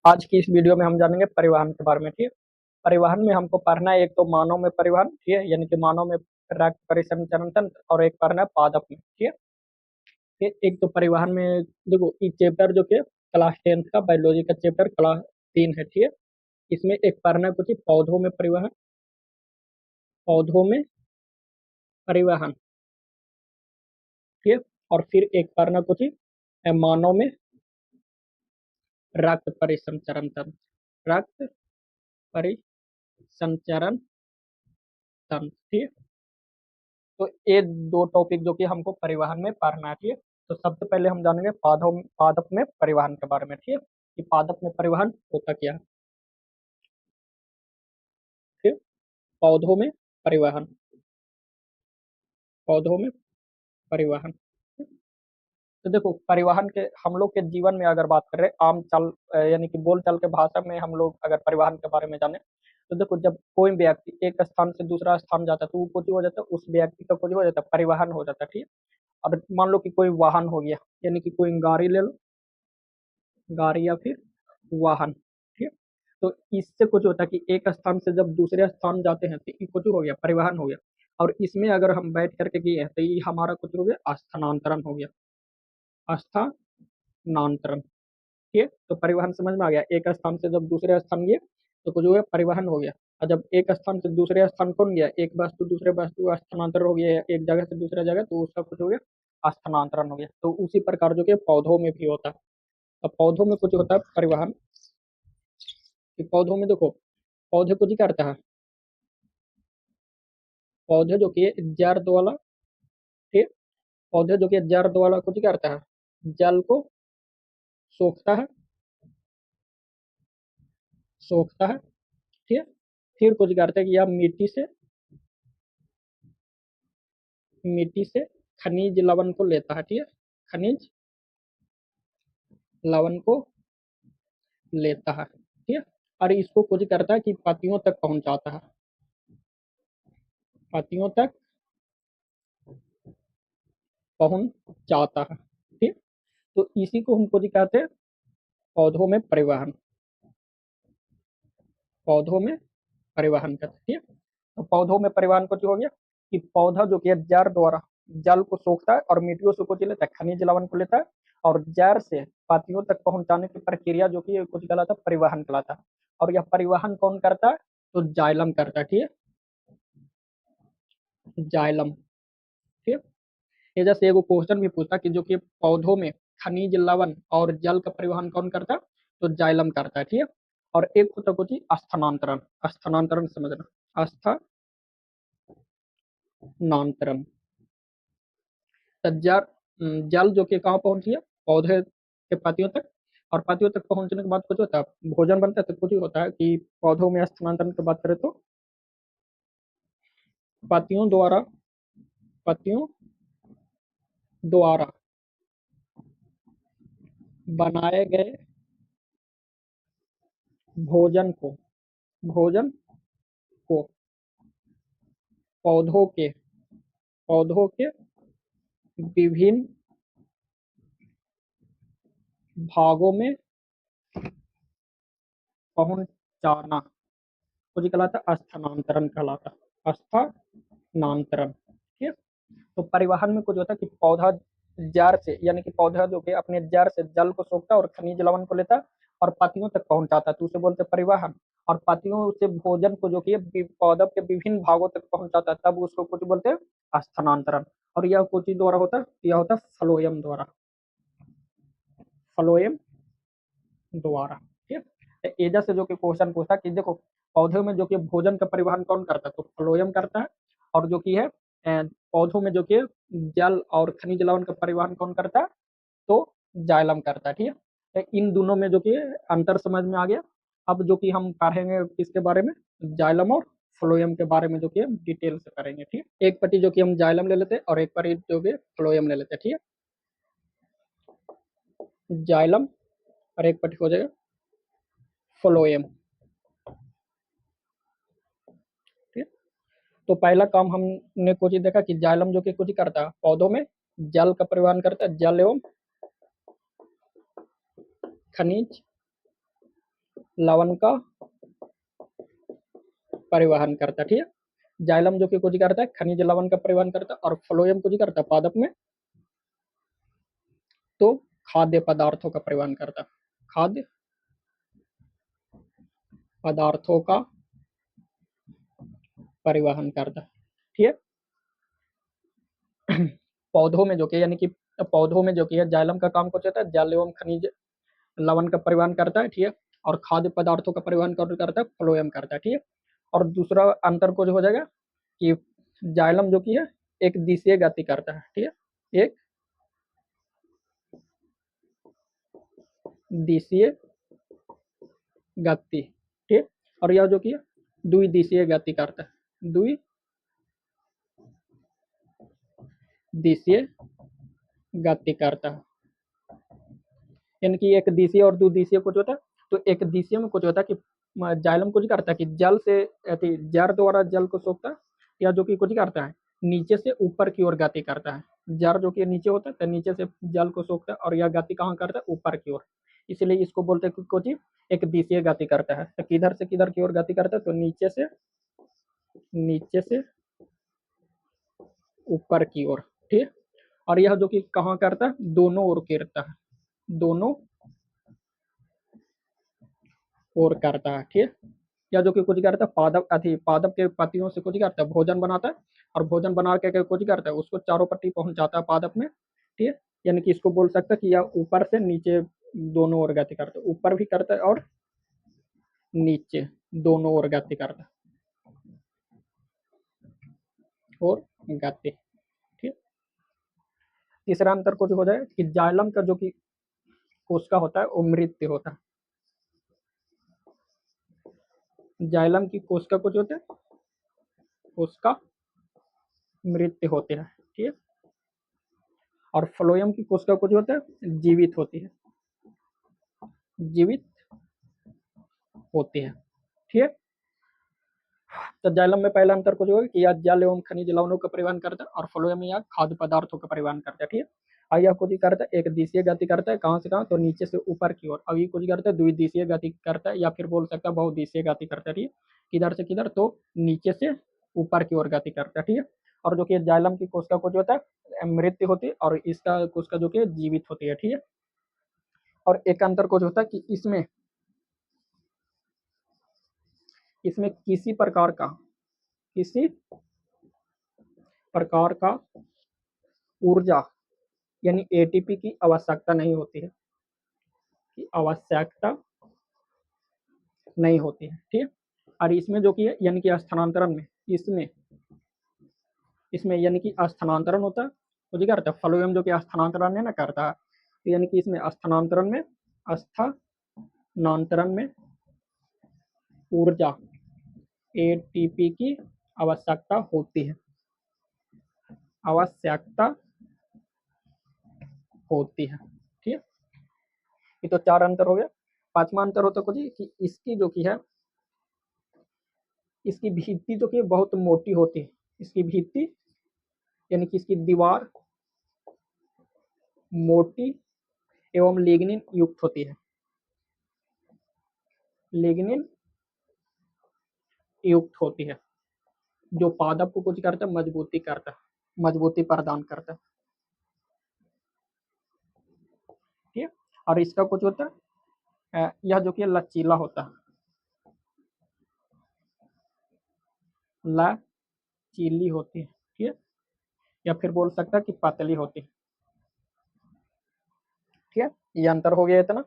आज की इस वीडियो में हम जानेंगे परिवहन के बारे में। ठीक है। परिवहन में हमको पढ़ना है एक तो मानव में परिवहन, ठीक है, यानी कि मानव में रक्त परिसंचरण तंत्र, और एक पढ़ना है पादप में। ठीक है। एक तो परिवहन में देखो ये चैप्टर जो कि क्लास 10th का बायोलॉजी का चैप्टर क्लास 3 है। ठीक है। इसमें एक पढ़ना है कुछ पौधों में परिवहन, पौधों में परिवहन। ठीक है। और फिर एक पढ़ना कुछ मानव में रक्त परिसंचरण तंत्र, रक्त परिसंचरण तंत्र। ठीक है। तो ये दो टॉपिक जो कि हमको परिवहन में पढ़ना है। ठीक है। तो सबसे पहले हम जानेंगे पादप में परिवहन के बारे में। ठीक है, कि पादप में परिवहन होता क्या है। ठीक है। पौधों में परिवहन, पौधों में परिवहन। तो देखो परिवहन के हम लोग के जीवन में अगर बात करें आम चाल यानी कि बोल चाल के भाषा में हम लोग अगर परिवहन के बारे में जाने, तो देखो जब कोई व्यक्ति एक स्थान से दूसरा स्थान जाता है तो वो कुछ हो जाता है, उस व्यक्ति का कुछ हो जाता है, परिवहन हो जाता है। ठीक है। अब मान लो कि कोई वाहन हो गया, यानी कि कोई गाड़ी ले लो, गाड़ी या फिर वाहन। ठीक है। तो इससे कुछ होता है कि एक स्थान से जब दूसरे स्थान जाते हैं तो ये कुछ हो गया, परिवहन हो गया। और इसमें अगर हम बैठ करके गए हैं तो ये हमारा कुछ हो गया, स्थानांतरण हो गया, स्थानांतरण। ठीक है। तो परिवहन समझ में आ गया, एक स्थान से जब दूसरे स्थान गए तो कुछ हो गया, परिवहन हो गया। और जब एक स्थान से दूसरे स्थान कौन गया, एक वस्तु दूसरे वस्तु का स्थानांतरण हो गया, एक जगह से दूसरे जगह, तो उसका कुछ हो गया, स्थानांतरण हो गया। तो उसी प्रकार जो कि पौधों में भी होता है। अब पौधों में कुछ होता है परिवहन, कि पौधों में देखो पौधे कुछ करता है, पौधे जो कि जड़ वाला, ठीक, पौधे जो कि जड़ वाला कुछ करता है, जल को सोखता है, सोखता है। ठीक है। फिर कुछ करता है कि या मिट्टी से खनिज लवण को लेता है। ठीक है। खनिज लवण को लेता है। ठीक है। और इसको कुछ करता है कि पत्तियों तक पहुंचाता है, पत्तियों तक पहुंचाता है। ठीक। तो इसी को हम कुछ कहते हैं पौधों में परिवहन, पौधों में परिवहन करते हैं। ठीक है। तो पौधों में परिवहन कुछ हो गया कि पौधा जो कि जड़ द्वारा जल को सोखता है और मिट्टियों से कुछ लेता है, खनिज लवण को लेता है, और जड़ से पत्तियों तक पहुंचाने की प्रक्रिया जो कि कुछ कहलाता है, परिवहन कहलाता है। और यह परिवहन कौन करता है, तो जाइलम करता है। ठीक है। जाइलम। ठीक है। ये जैसे एगो क्वेश्चन भी पूछता कि जो कि पौधों में खनिज लवण और जल का परिवहन कौन करता है, तो जाइलम करता है। ठीक है। और एक होता कुछ स्थानांतरण, स्थानांतरण समझना, स्थानांतरण। तो जल जो कि कहाँ पहुंच गया, पौधे के पत्तियों तक, और पत्तियों तक पहुंचने के बाद कुछ होता है, भोजन बनता है। तो कुछ ही होता है कि पौधों में स्थानांतरण की बात करें तो पत्तियों द्वारा, पत्तियों द्वारा बनाए गए भोजन को, भोजन को पौधों के, पौधों के विभिन्न भागों में पहुंचाना कुछ कहलाता है, स्थानांतरण कहलाता है, स्थानांतरण। ठीक है। तो परिवहन में कुछ होता है कि पौधा जड़ से, यानी कि पौधा जो कि अपने जड़ से जल को सोखता है और खनिज लवण को लेता है और पत्तियों तक पहुंचाता है, तो उसे बोलते हैं परिवहन। और पत्तियों से भोजन को जो कि पौधा के विभिन्न भागों तक पहुंचाता है, तब उसको कुछ बोलते हैं, स्थानांतरण। और यह कुछ द्वारा होता है, यह होता है फ्लोएम द्वारा, फ्लोएम द्वारा। ठीक है। एजा से जो कि क्वेश्चन पूछता कि देखो पौधों में जो कि भोजन का परिवहन कौन करता है, तो फ्लोएम करता है। और जो कि है पौधों में जो कि जल और खनिज लवण का परिवहन कौन करता है, तो जाइलम करता है। ठीक है। इन दोनों में जो कि अंतर समझ में आ गया। अब जो कि हम पढ़ेंगे किसके बारे में, जाइलम और फ्लोएम के बारे में जो कि हम डिटेल से करेंगे। ठीक है। एक पट्टी जो कि हम जाइलम ले लेते हैं और एक पट्टी जो कि फ्लोएम ले लेते हैं। ठीक है। जाइलम और एक पट्टी हो जाएगा फ्लोएम। ठीक है। तो पहला काम हमने कुछ ही देखा कि जाइलम जो कि कुछ ही करता है, पौधों में जल का परिवहन करता है, जल एवं खनिज लवण का परिवहन करता है, ठीक है। जाइलम जो कि कुछ करता है खनिज लवण का परिवहन करता है, और फ्लोएम कुछ करता है पादप में तो खाद्य पदार्थों का परिवहन करता है, खाद्य पदार्थों का परिवहन करता है, ठीक है। पौधों में जो कि यानी कि पौधों में जो कि है जाइलम का काम कुछ होता है, जल एवं खनिज लवण का परिवहन करता है, ठीक है। और खाद्य पदार्थों का परिवहन करता है फ्लोएम करता है, ठीक है। और दूसरा अंतर कुछ हो जाएगा कि जाइलम जो कि है एक दिशीय गति करता है, ठीक है, एक दिशीय गति, ठीक। और यह जो कि है द्विदिशीय गति करता है, द्विदिशीय गति करता है। यानी कि एक दिशीय और द्विदिशीय कुछ होता है, तो एक दिशीय में कुछ होता है कि जाइलम कुछ करता है कि जल से जड़ द्वारा जल को सोखता है, या जो कि कुछ करता है नीचे से ऊपर की ओर गति करता है। जड़ जो कि नीचे होता है तो नीचे से जल को सोखता है, और यह गति कहाँ करता है ऊपर की ओर, इसलिए इसको बोलते हैं कुछ एक दिशीय गति करता है। तो किधर से किधर की ओर गति करता है, तो नीचे से ऊपर की ओर, ठीक। और यह जो कि कहाँ करता है दोनों ओर गिरता है, दोनों ओर करता है, ठीक है। या जो कि कुछ करता है पादप के पत्तियों से कुछ करता है भोजन बनाता है, और भोजन बना के कुछ करता है उसको चारों पट्टी पहुंचाता है पादप में, ठीक है। यानी कि इसको बोल सकता है कि यह ऊपर से नीचे दोनों ओर गति करता है, ऊपर भी करता है और नीचे दोनों ओर गति करता है, और गति, ठीक। तीसरा अंतर कुछ हो जाए कि जाइलम का जो कि कोशिका होता है वो मृत होता है, जाइलम की कोशिका कुछ होते हैं कोशिका मृत होते हैं, ठीक है। और फ्लोएम की कोशिका कुछ होता है जीवित होती है, जीवित होती है, ठीक है। तो जाइलम में पहला अंतर कुछ होगा कि यह जल एवं खनिज लवणों का परिवहन करता है, और फ्लोएम में यह खाद्य पदार्थों का परिवहन करता है, ठीक है। और यह कुछ करता है एक दिशीय गति करता है, कहाँ से कहाँ, तो नीचे से ऊपर की ओर। अब ये कुछ करता है द्विदिशीय गति करता है, या फिर बोल सकता है बहुदिशीय गति करता है, ठीक है। किधर से किधर, तो नीचे से ऊपर की ओर गति करता है, ठीक है। और जो कि जाइलम की कोशिका कुछ होता है मृत होती है, और इसका कोशिका जो कि जीवित होती है, ठीक है। और एक अंतर कुछ होता है कि इसमें इसमें किसी प्रकार का ऊर्जा यानी एटीपी की आवश्यकता नहीं होती है, की आवश्यकता नहीं होती है, ठीक है। और इसमें जो कि है यानी कि स्थानांतरण में इसमें इसमें यानी कि स्थानांतरण होता है, तो क्या करता है फ्लोएम जो कि स्थानांतरण है ना करता है, तो यानी कि इसमें स्थानांतरण में ऊर्जा एटीपी की आवश्यकता होती है, आवश्यकता होती है, ठीक है। ये तो चार अंतर हो गया। पांचवा अंतर होता कुछ कि इसकी जो कि है इसकी भित्ति जो कि बहुत मोटी होती है, इसकी भित्ति यानी कि इसकी दीवार मोटी एवं लिग्निन युक्त होती है, लिग्निन युक्त होती है, जो पादप को कुछ करता है मजबूती प्रदान करता है, ठीक है। और इसका कुछ होता है यह जो कि लचीला होता है, लचीली होती है, ठीक है। या फिर बोल सकता है कि पतली होती है, ठीक है। ये अंतर हो गया इतना।